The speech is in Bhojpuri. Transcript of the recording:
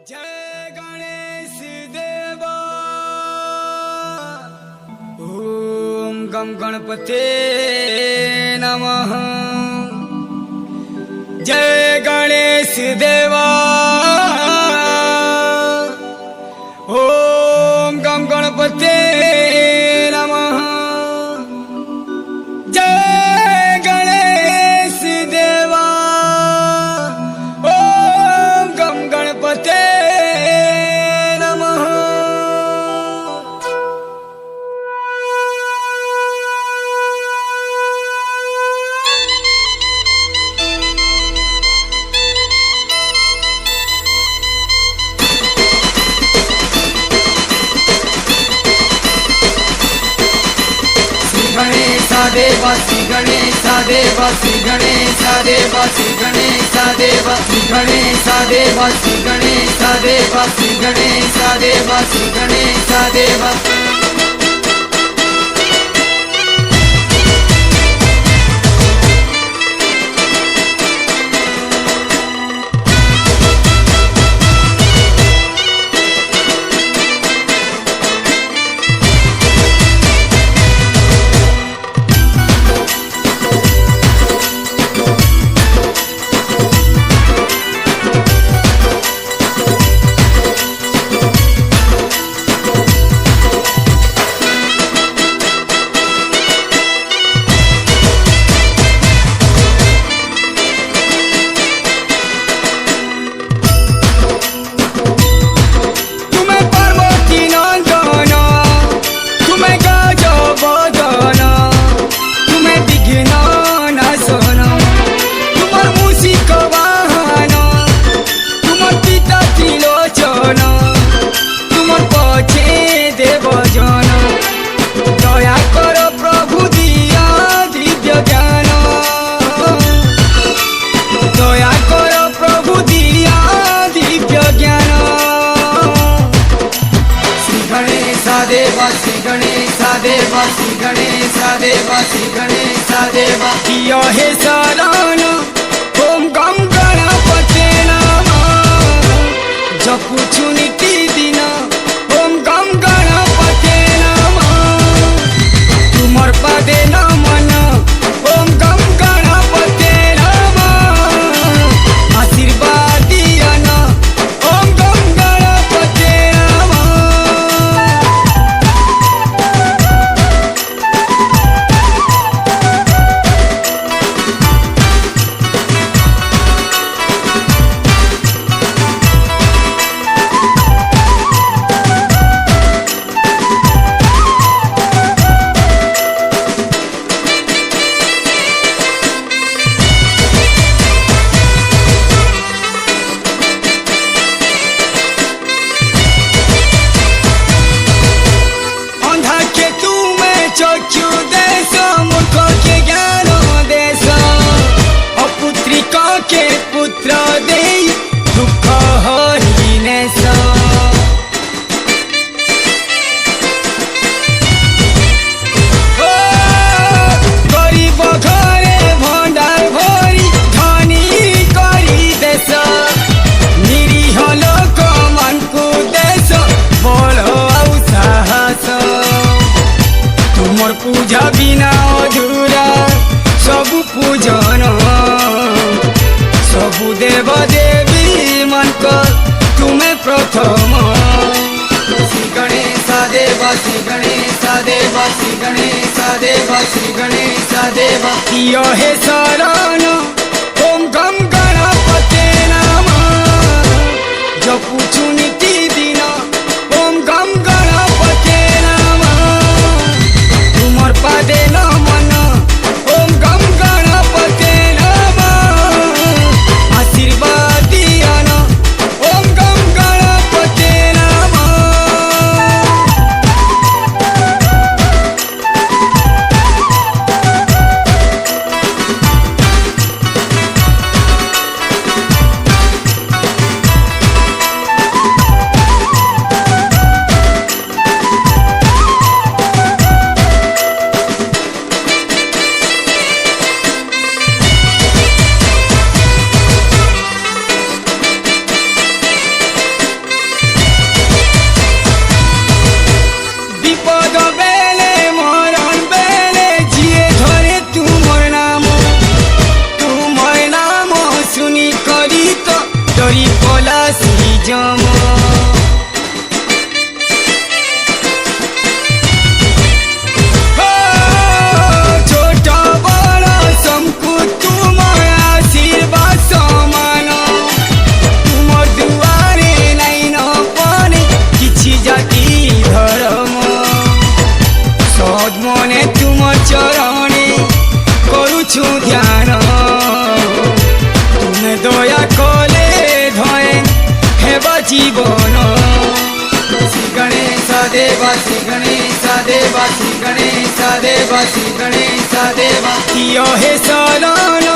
जय गणेश देवा। ओम गम गणपते नमः। जय गणेश देवा। ओम गम गणपते नमः। जय गणेश देवा। ओम गम गणपते नमः। देवा श्री गणेश देवा श्री गणेश देवा श्री गणेश देवा श्री गणेश देवा श्री गणेश देवा श्री गणेश देवा श्री गणेश देवा। देवा श्री गणेश देवा श्री गणेश देवा श्री गणेश देवा। किया हे शरण ओम गम गणपते नमः। जपुछु निति दिन ओम गम गणपते नमः। तुमर पदे नमन ओम गम गणपते नमः। आशीर्वाद दियन ओम गम गणपते नमः। चक्षु देश मूर्ख के ज्ञान देश। अपुत्रिका के पुत्र दे दुख हरिनेश। गरीब घरे भंडार भरी धनी करी देश। निरीह लोक मानकु देश बल आउ साहस। तुमर पूजा बिना अधूरा सबु पूजन। सबु देव देवी मनकर तुम्हें प्रथम। श्री गणेश देवा श्री गणेश देवा श्री गणेश देवा श्री गणेश देवा। किया हे शरण ओम गम गणपते नमः। जपुछु निति दिन ओम गम गणपते नमः। तुमर पदे नमन ओम गम गणपते नमः। आशीर्वाद दियन ओम गम गणपते नमः। जम छोट बड़ सबको तुम आशीर्वाद समान तुम दुआरे नाइन पने किछि जाति धर्म सद मने तुम चरणे करुछु ध्यान तुमे दया कले धए हेबा जीवन श्री गणेश देव श्री गणेश देव श्री गणेश देव श्री गणेश देव कियो हे शरण